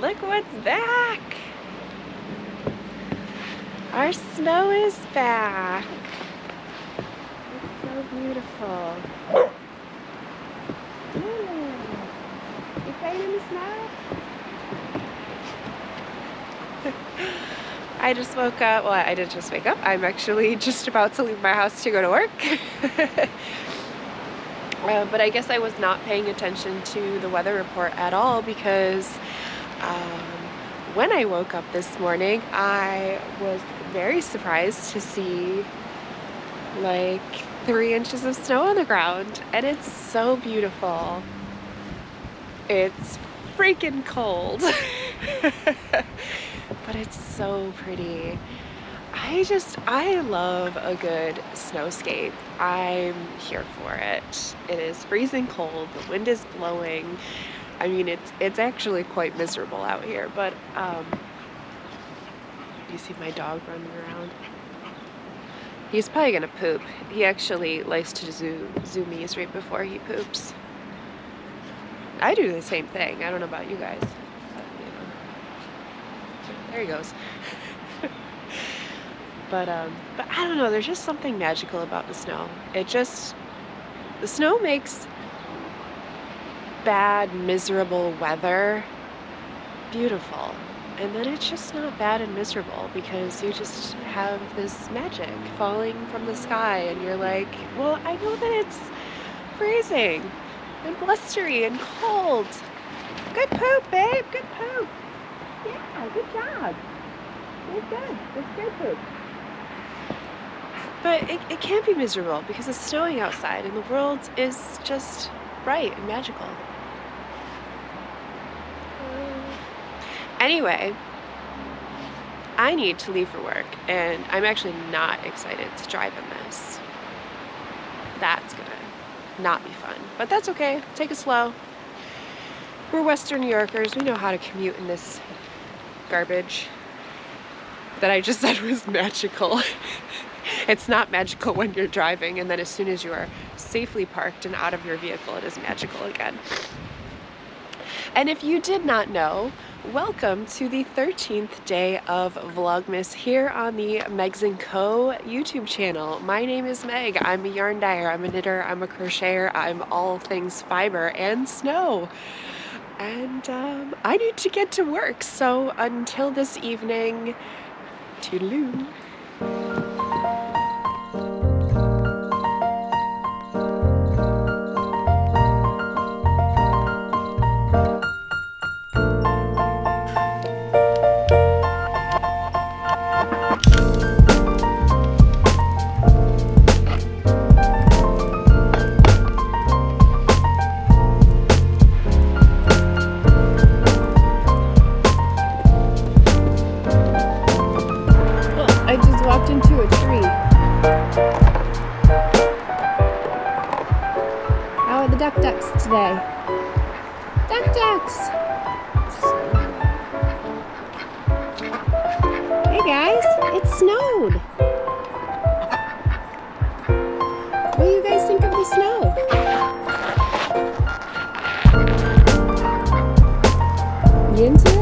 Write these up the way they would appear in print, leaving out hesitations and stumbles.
Look what's back! Our snow is back. It's so beautiful. You playing in the snow? I just woke up. Well, I didn't just wake up. I'm actually just about to leave my house to go to work. But I guess I was not paying attention to the weather report at all because when I woke up this morning, I was very surprised to see like 3 inches of snow on the ground, and it's so beautiful. It's freaking cold, but it's so pretty. I love a good snowscape. I'm here for it. It is freezing cold, the wind is blowing. I mean, it's actually quite miserable out here, but you see my dog running around? He's probably gonna poop. He actually likes to zoo me's right before he poops. I do the same thing. I don't know about you guys, but, you know. There he goes. But I don't know, there's just something magical about the snow. The snow makes bad, miserable weather beautiful. And then it's just not bad and miserable because you just have this magic falling from the sky and you're like, well, I know that it's freezing and blustery and cold. Good poop, babe, good poop. Yeah, good job. You're good, that's good poop. But it can't be miserable because it's snowing outside and the world is just bright and magical. Anyway, I need to leave for work and I'm actually not excited to drive in this. That's gonna not be fun, but that's okay. Take it slow. We're Western New Yorkers. We know how to commute in this garbage that I just said was magical. It's not magical when you're driving, and then as soon as you are safely parked and out of your vehicle, it is magical again. And if you did not know, welcome to the 13th day of Vlogmas here on the Megs & Co. YouTube channel. My name is Meg. I'm a yarn dyer, I'm a knitter, I'm a crocheter, I'm all things fiber and snow. And I need to get to work, so until this evening, toodaloo. Into a tree. How are the ducks today? Ducks! Hey guys, it snowed. What do you guys think of the snow? You into it?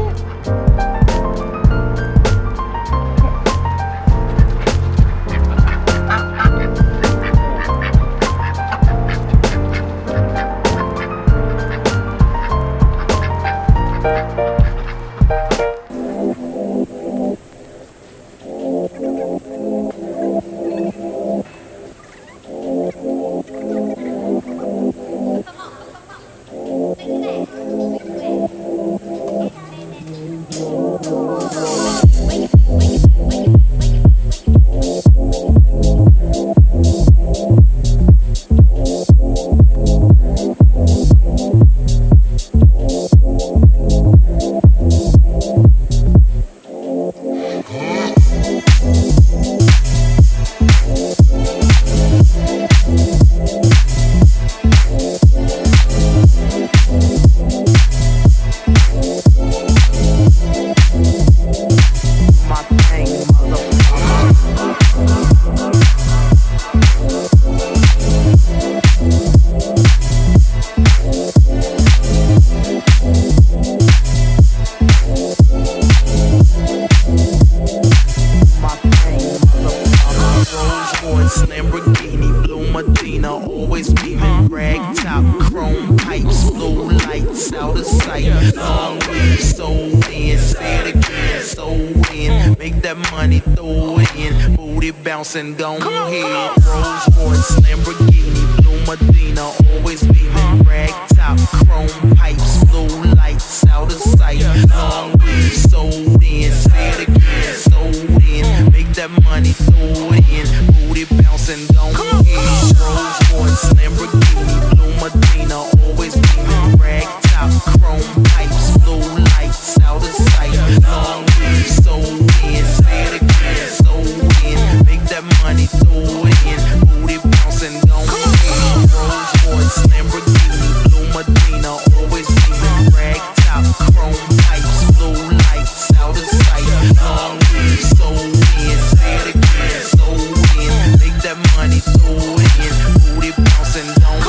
that money, throw it in. Booty bouncing, gon' head. Rolls Royce, Lamborghini, Blue Medina, always beaming. Rag top, chrome pipes, blue lights out of sight. Long weed, sold in. Say it again, sold in. Make that money, throw it in. Booty bouncing, gon' head. Rolls Royce, Lamborghini, Blue Medina, always beaming. Rag top, chrome pipes, blue lights out of sight. Long weed, sold in. Say it again, sold in. Make that money, throw it in. Booty bouncing, gon' head. Rolls Royce, Lamborghini, Blue Medina, always beaming. Rag top, chrome pipes, blue lights out of sight. Long weed, sold in. Say it again, sold in. Make that money, throw it in. Booty bouncing, gon' head.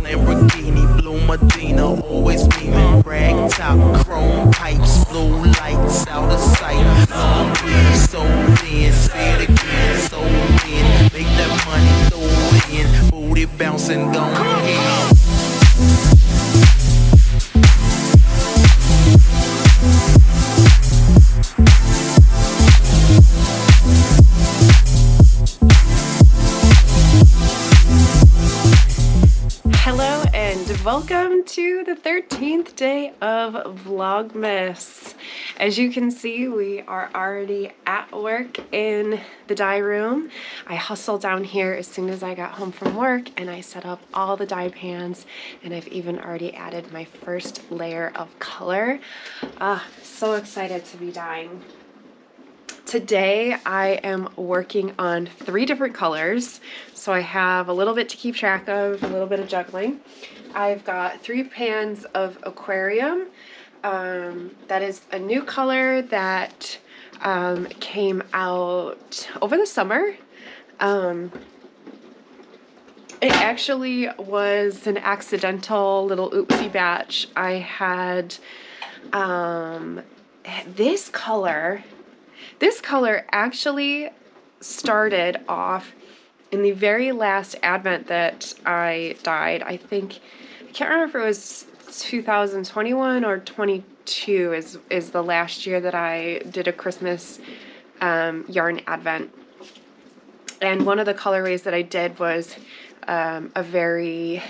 Lamborghini, Blue Medina, always beaming. Rag top, chrome pipes, blue lights out of sight. Long weed, sold in. Say it again, sold in. Make that money, throw it in. Booty bouncing, gon' head. Hello and welcome to the 13th day of Vlogmas. As you can see, we are already at work in the dye room. I hustled down here as soon as I got home from work and I set up all the dye pans, and I've even already added my first layer of color. So excited to be dyeing. Today I am working on 3 different colors, so I have a little bit to keep track of, a little bit of juggling. I've got 3 pans of aquarium. That is a new color that came out over the summer. It actually was an accidental little oopsie batch. I had this color actually started off in the very last Advent that I dyed. I can't remember if it was 2021 or 22 is the last year that I did a Christmas yarn Advent. And one of the colorways that I did was a very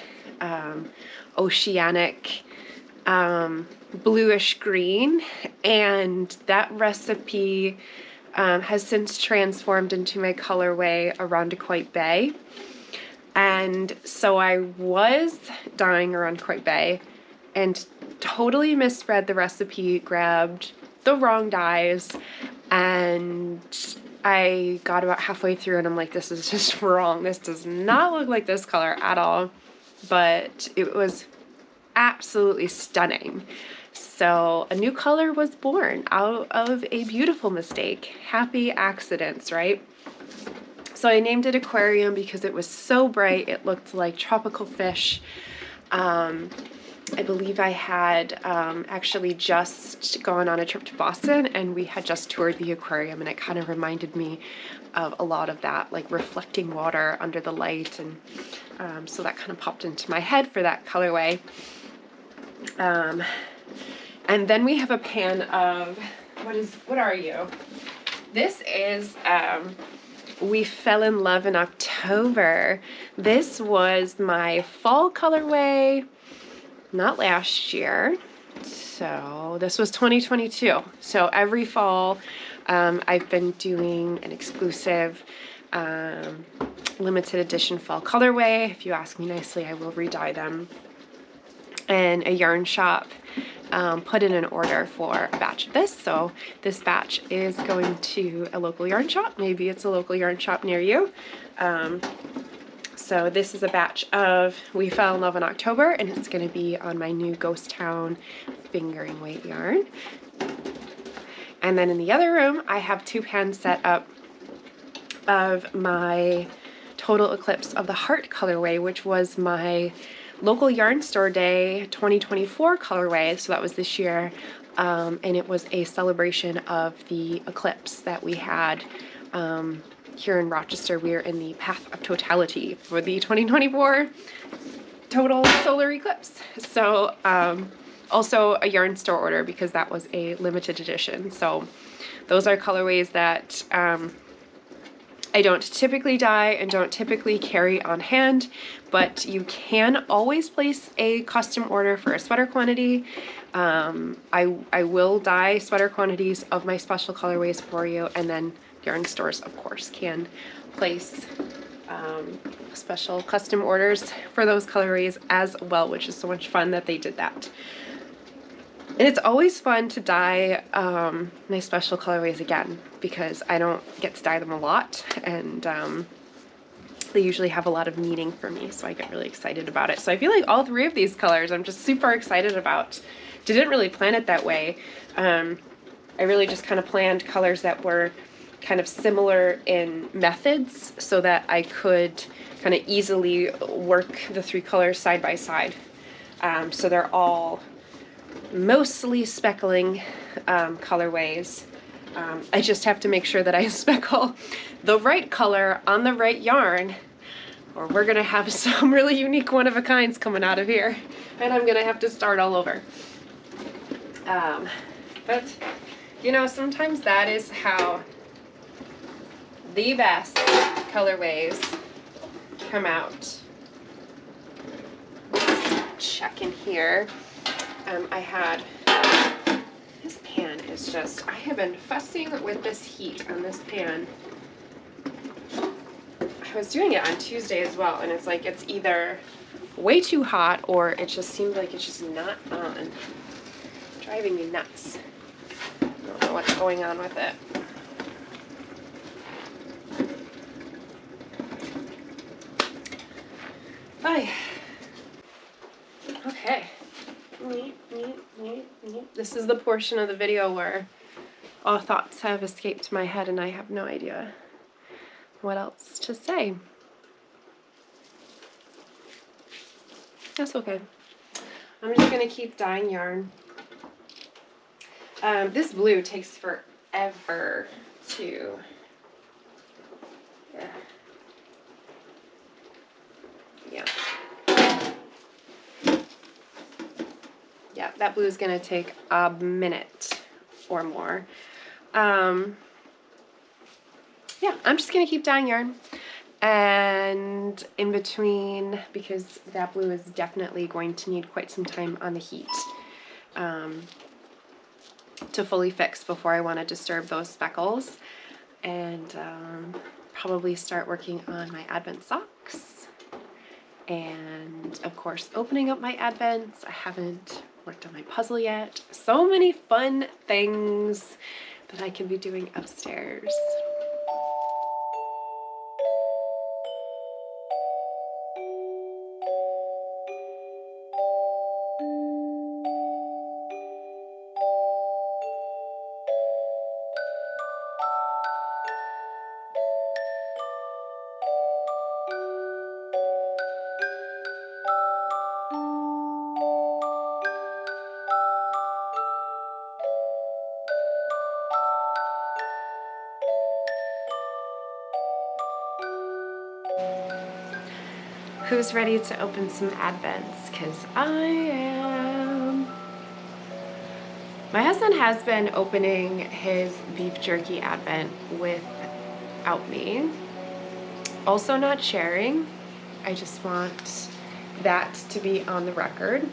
oceanic bluish green, and that recipe has since transformed into my colorway Irondequoit Bay. And so I was dyeing Irondequoit Bay and totally misread the recipe, grabbed the wrong dyes, and I got about halfway through and I'm like, this is just wrong. This does not look like this color at all. But it was absolutely stunning. So a new color was born out of a beautiful mistake. Happy accidents, right? So I named it Aquarium because it was so bright. It looked like tropical fish. I believe I had actually just gone on a trip to Boston and we had just toured the aquarium, and it kind of reminded me of a lot of that, like reflecting water under the light, and so that kind of popped into my head for that colorway. And then we have a pan of, what are you? This is, We Fell in Love in October. This was my fall colorway, not last year. So this was 2022. So every fall, I've been doing an exclusive, limited edition fall colorway. If you ask me nicely, I will re-dye them. And a yarn shop put in an order for a batch of this. So this batch is going to a local yarn shop. Maybe it's a local yarn shop near you. So this is a batch of We Fell in Love in October, and it's going to be on my new Ghost Town fingering weight yarn. And then in the other room, I have 2 pans set up of my Total Eclipse of the Heart colorway, which was my local yarn store day 2024 colorway. So that was this year. and it was a celebration of the eclipse that we had here in Rochester. We are in the path of totality for the 2024 total solar eclipse. So also a yarn store order because that was a limited edition. So those are colorways that I don't typically dye and don't typically carry on hand, but you can always place a custom order for a sweater quantity. I will dye sweater quantities of my special colorways for you, and then yarn stores, of course, can place special custom orders for those colorways as well, which is so much fun that they did that. And it's always fun to dye my special colorways again, because I don't get to dye them a lot, and they usually have a lot of meaning for me, so I get really excited about it. So I feel like all three of these colors I'm just super excited about. Didn't really plan it that way. I really just kind of planned colors that were kind of similar in methods so that I could kind of easily work the three colors side by side. So they're all mostly speckling colorways. I just have to make sure that I speckle the right color on the right yarn, or we're gonna have some really unique one-of-a-kinds coming out of here, and I'm gonna have to start all over. But you know, sometimes that is how the best colorways come out. Let's check in here. I had, this pan is just, I have been fussing with this heat on this pan. I was doing it on Tuesday as well, and it's like it's either way too hot or it just seems like it's just not on. Driving me nuts. I don't know what's going on with it. Bye. Okay. This is the portion of the video where all thoughts have escaped my head and I have no idea what else to say. That's okay. I'm just gonna keep dyeing yarn. This blue takes forever to, yeah, that blue is gonna take a minute or more. Yeah, I'm just gonna keep dyeing yarn, and in between, because that blue is definitely going to need quite some time on the heat to fully fix before I want to disturb those speckles, and probably start working on my advent socks, and of course opening up my advents. I haven't worked on my puzzle yet. So many fun things that I can be doing upstairs. Who's ready to open some advents? Because I am. My husband has been opening his beef jerky advent without me. Also not sharing. I just want that to be on the record.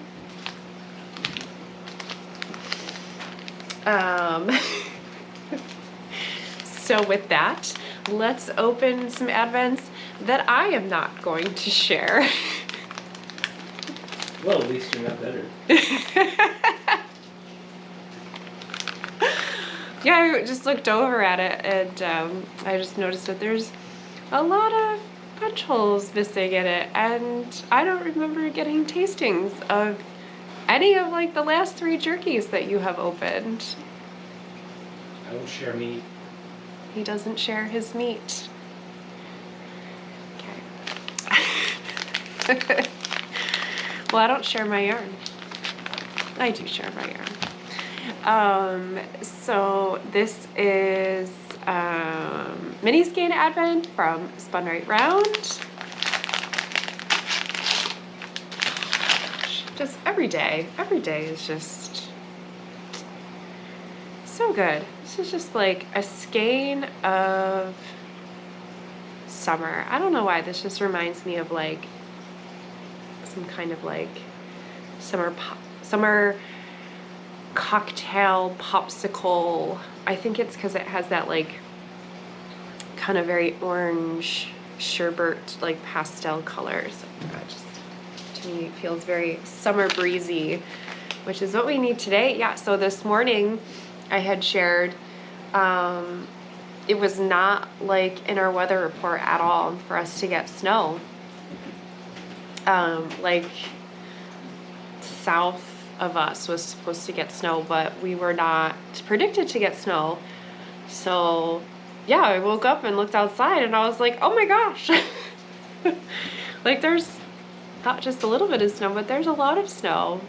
So with that, let's open some advents that I am not going to share. Well, at least you're not better. Yeah, I just looked over at it and I just noticed that there's a lot of punch holes missing in it, and I don't remember getting tastings of any of like the last 3 jerkies that you have opened. I don't share meat. He doesn't share his meat. Well, I don't share my yarn. I do share my yarn. So this is mini skein advent from Spun Right Round. Just every day is just so good. This is just like a skein of summer. I don't know why, this just reminds me of like some kind of like summer cocktail popsicle. I think it's because it has that like kind of very orange sherbet like pastel colors. Just to me it feels very summer breezy, which is what we need today. Yeah, so this morning I had shared it was not like in our weather report at all for us to get snow. Like south of us was supposed to get snow, but we were not predicted to get snow. So yeah, I woke up and looked outside and I was like, oh my gosh. Like there's not just a little bit of snow, but there's a lot of snow.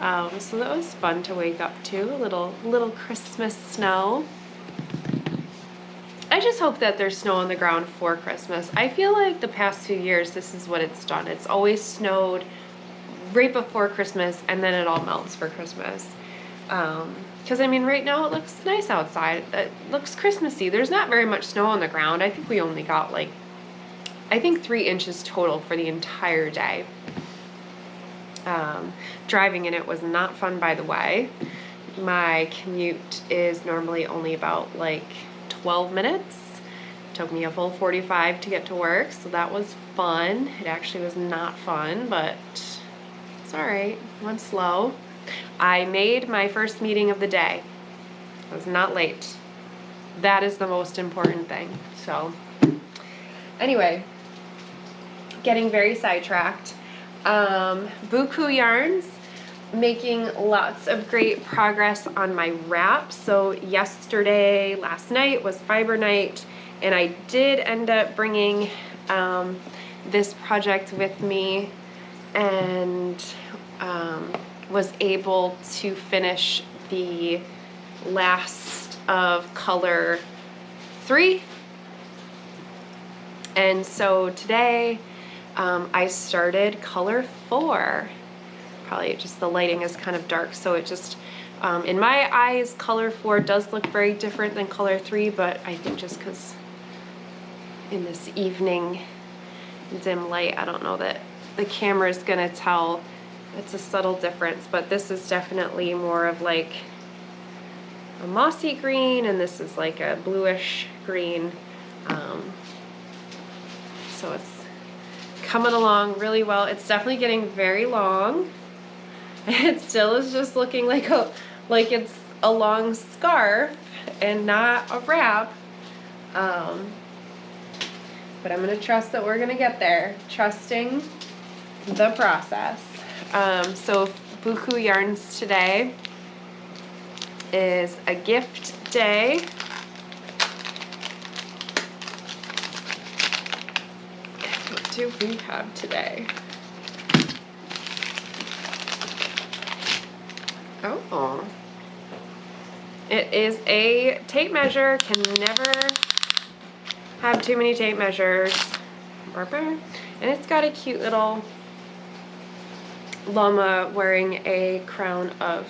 So that was fun to wake up to, a little Christmas snow. I just hope that there's snow on the ground for Christmas. I feel like the past few years, this is what it's done. It's always snowed right before Christmas and then it all melts for Christmas. Because I mean, right now it looks nice outside. It looks Christmassy. There's not very much snow on the ground. I think we only got like, 3 inches total for the entire day. Driving in it was not fun, by the way. My commute is normally only about like 12 minutes. It took me a full 45 to get to work, so that was fun. It actually was not fun, but it's all right. Went slow. I made my first meeting of the day. I was not late. That is the most important thing. So anyway, getting very sidetracked. Buku yarns, making lots of great progress on my wrap. So last night was fiber night, and I did end up bringing this project with me and was able to finish the last of color 3. And so today I started color 4. Probably just the lighting is kind of dark, so it just in my eyes color 4 does look very different than color 3, but I think just because in this evening dim light, I don't know that the camera is gonna tell. It's a subtle difference, but this is definitely more of like a mossy green, and this is like a bluish green. So it's coming along really well. It's definitely getting very long. It still is just looking like it's a long scarf and not a wrap. But I'm gonna trust that we're gonna get there. Trusting the process. So Buku Yarns today is a gift day. What do we have today? Oh, it is a tape measure. Can never have too many tape measures. And it's got a cute little llama wearing a crown of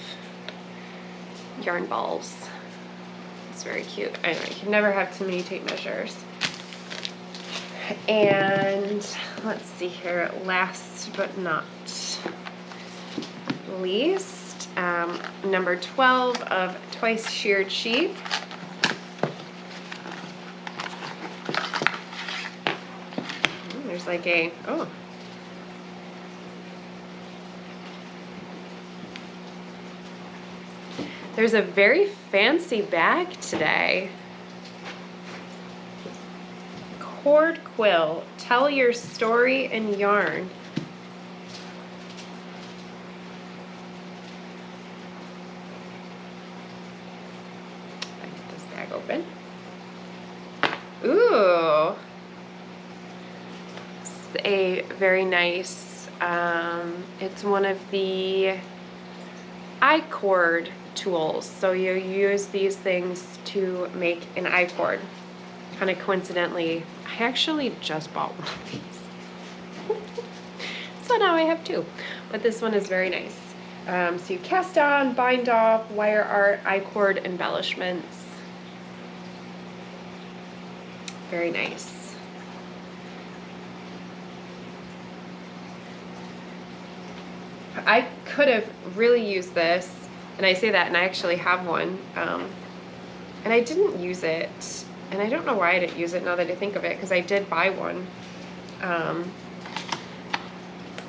yarn balls. It's very cute. Anyway, you can never have too many tape measures. And let's see here, last but not least, number 12 of Twice Sheared Sheep. There's like a, oh. There's a very fancy bag today. Cord quill, tell your story in yarn. I get this bag open. Ooh. It's a very nice, it's one of the I-cord tools. So you use these things to make an I-cord. Kind of coincidentally, I actually just bought one of these. So now I have two, but this one is very nice. So you cast on, bind off, wire art, I-cord embellishments. Very nice. I could have really used this, and I say that, and I actually have one, and I didn't use it, and I don't know why I didn't use it now that I think of it, because I did buy one.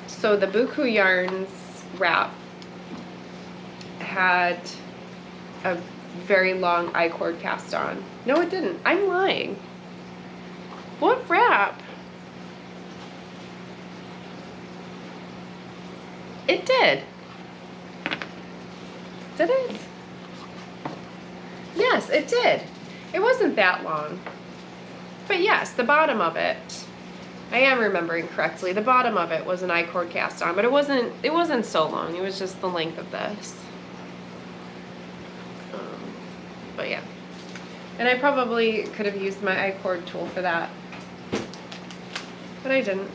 So the Buku Yarns wrap had a very long I-cord cast on. No, it didn't. I'm lying. What wrap? It did. Did it? Yes, it did. It wasn't that long. But yes, the bottom of it, I am remembering correctly, the bottom of it was an I-cord cast on, but it wasn't so long. It was just the length of this. But yeah. And I probably could have used my I-cord tool for that. But I didn't.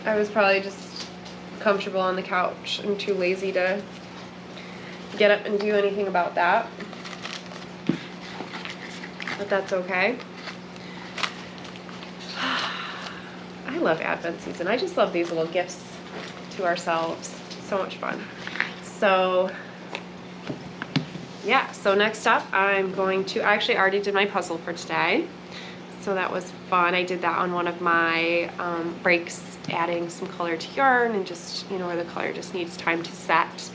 I was probably just comfortable on the couch and too lazy to get up and do anything about that. But that's okay. I love Advent season. I just love these little gifts to ourselves. So much fun. So yeah, so next up I'm going to, I actually already did my puzzle for today. So that was fun. I did that on one of my breaks, adding some color to yarn and just, you know, where the color just needs time to set.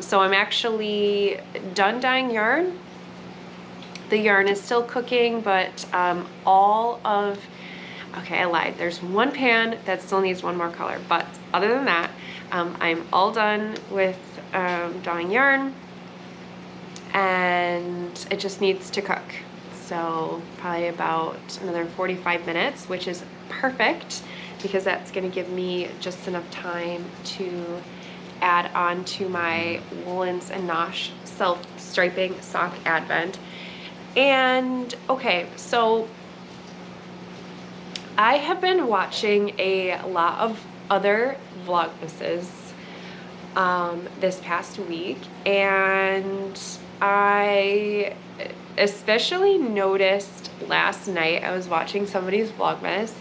So I'm actually done dyeing yarn. The yarn is still cooking, but okay, I lied. There's one pan that still needs one more color, but other than that, I'm all done with dyeing yarn, and it just needs to cook. So probably about another 45 minutes, which is perfect because that's going to give me just enough time to add on to my Woolens and Nosh self-striping sock advent. And okay, so I have been watching a lot of other Vlogmases this past week, and I especially noticed last night I was watching somebody's Vlogmas,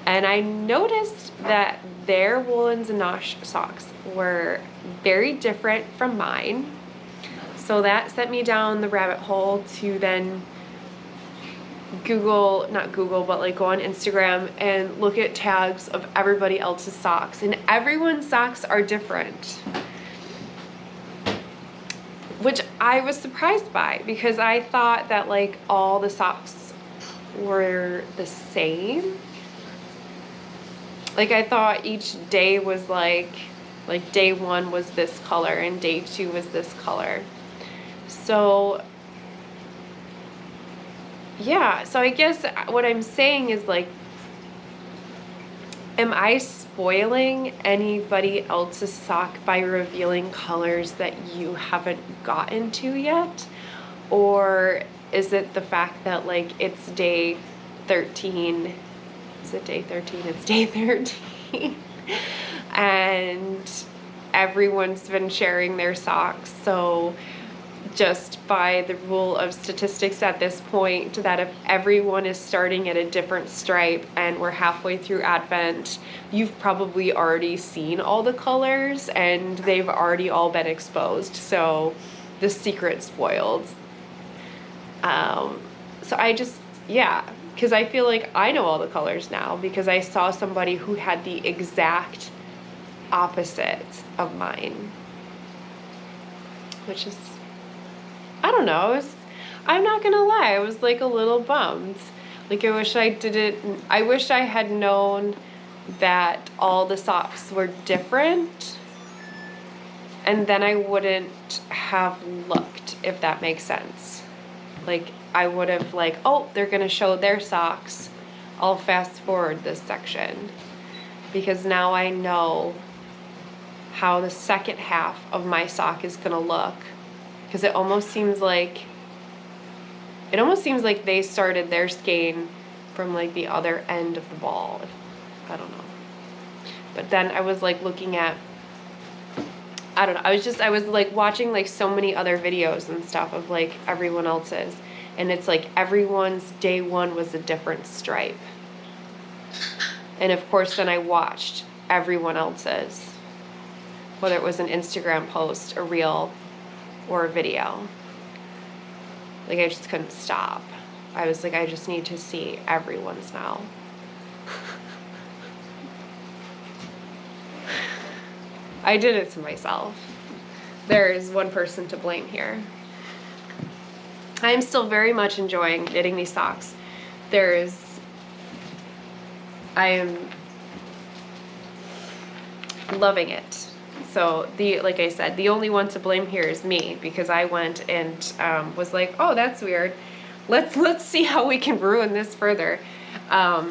and I noticed that their Woolens and Nosh socks were very different from mine. So that sent me down the rabbit hole to then not Google, but like go on Instagram and look at tags of everybody else's socks, and everyone's socks are different, which I was surprised by because I thought that like all the socks were the same. Like I thought each day was like day one was this color and day two was this color. So yeah, so I guess what I'm saying is like, am I spoiling anybody else's sock by revealing colors that you haven't gotten to yet? Or is it the fact that like it's day 13? Is it day 13? It's day 13. And everyone's been sharing their socks, so just by the rule of statistics at this point, that if everyone is starting at a different stripe and we're halfway through Advent, you've probably already seen all the colors and they've already all been exposed. So the secret's spoiled. So I just, yeah, because I feel like I know all the colors now because I saw somebody who had the exact opposite of mine, which is, I don't know, I'm not gonna lie, I was like a little bummed. Like I wish I had known that all the socks were different, and then I wouldn't have looked, if that makes sense. Like I would have like, oh, they're gonna show their socks, I'll fast forward this section, because now I know how the second half of my sock is gonna look, because it almost seems like they started their skein from like the other end of the ball. I don't know. But then I was like looking at, I don't know, I was like watching like so many other videos and stuff of like everyone else's, and it's like everyone's day one was a different stripe. And of course then I watched everyone else's, whether it was an Instagram post, a reel, or a video. Like I just couldn't stop. I was like, I just need to see everyone's now. I did it to myself. There is one person to blame here. I am still very much enjoying knitting these socks. I am loving it. So like I said, the only one to blame here is me, because I went and was like, oh, that's weird. Let's see how we can ruin this further. Yeah.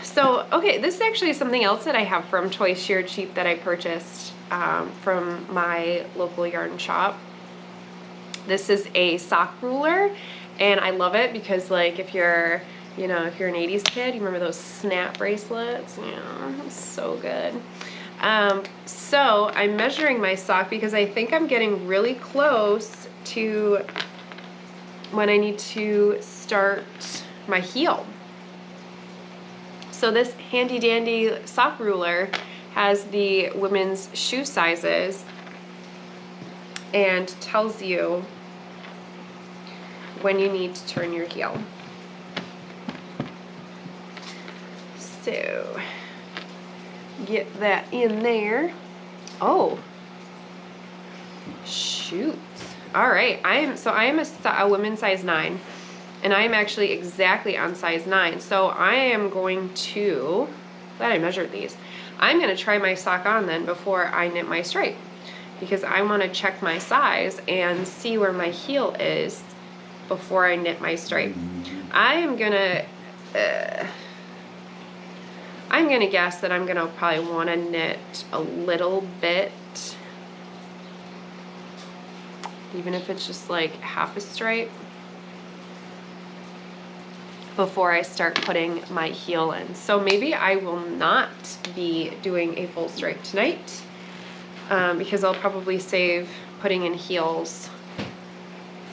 So, okay, this is actually something else that I have from Toys Sheared Cheap that I purchased from my local yarn shop. This is a sock ruler, and I love it because, like, if you're an 80s kid, you remember those snap bracelets? Yeah, so good. So I'm measuring my sock because I think I'm getting really close to when I need to start my heel. So this handy dandy sock ruler has the women's shoe sizes and tells you when you need to turn your heel. So get that in there. Oh, shoot. All right, I am a women's size 9, and I am actually exactly on size 9. So I am going to, glad I measured these, I'm going to try my sock on then before I knit my stripe, because I want to check my size and see where my heel is before I knit my stripe. I'm gonna guess that I'm gonna probably want to knit a little bit, even if it's just like half a stripe, before I start putting my heel in. So maybe I will not be doing a full stripe tonight, because I'll probably save putting in heels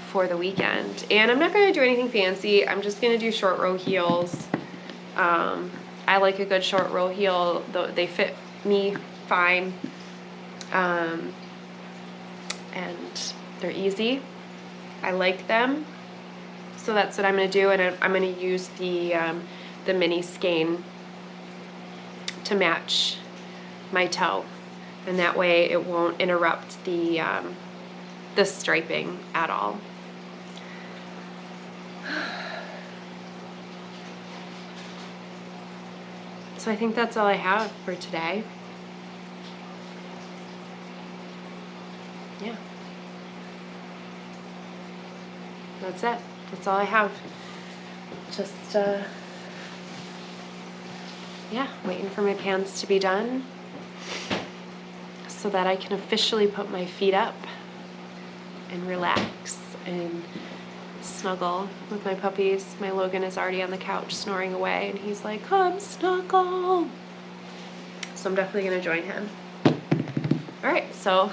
for the weekend. And I'm not going to do anything fancy. I'm just going to do short row heels. I like a good short row heel, though they fit me fine, and they're easy. I like them, so that's what I'm going to do. And I'm going to use the mini skein to match my toe, and that way it won't interrupt the striping at all. So I think that's all I have for today. Yeah. That's it. That's all I have. Just, yeah, waiting for my pants to be done so that I can officially put my feet up and relax and snuggle with my puppies. My Logan is already on the couch snoring away, and he's like, come snuggle. So I'm definitely gonna join him. All right, so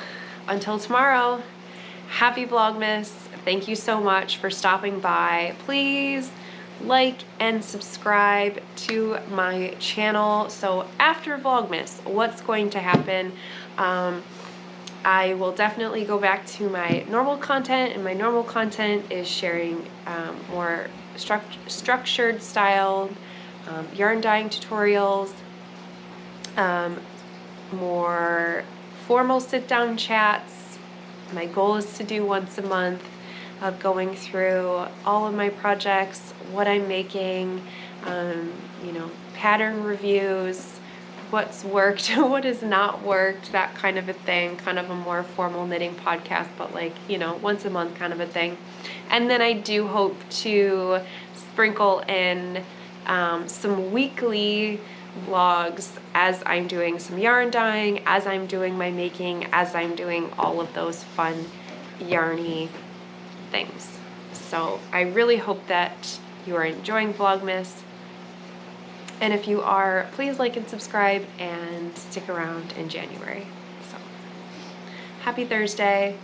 until tomorrow, happy Vlogmas. Thank you so much for stopping by. Please like and subscribe to my channel. So after Vlogmas, what's going to happen? I will definitely go back to my normal content, and my normal content is sharing more structured styled yarn dyeing tutorials, more formal sit-down chats. My goal is to do once a month of going through all of my projects, what I'm making, pattern reviews, what's worked, what has not worked, that kind of a thing, kind of a more formal knitting podcast, but like, once a month kind of a thing. And then I do hope to sprinkle in some weekly vlogs as I'm doing some yarn dyeing, as I'm doing my making, as I'm doing all of those fun yarny things. So I really hope that you are enjoying Vlogmas. And if you are, please like and subscribe and stick around in January. So happy Thursday,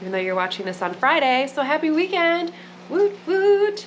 even though you're watching this on Friday, so happy weekend. Woot woot.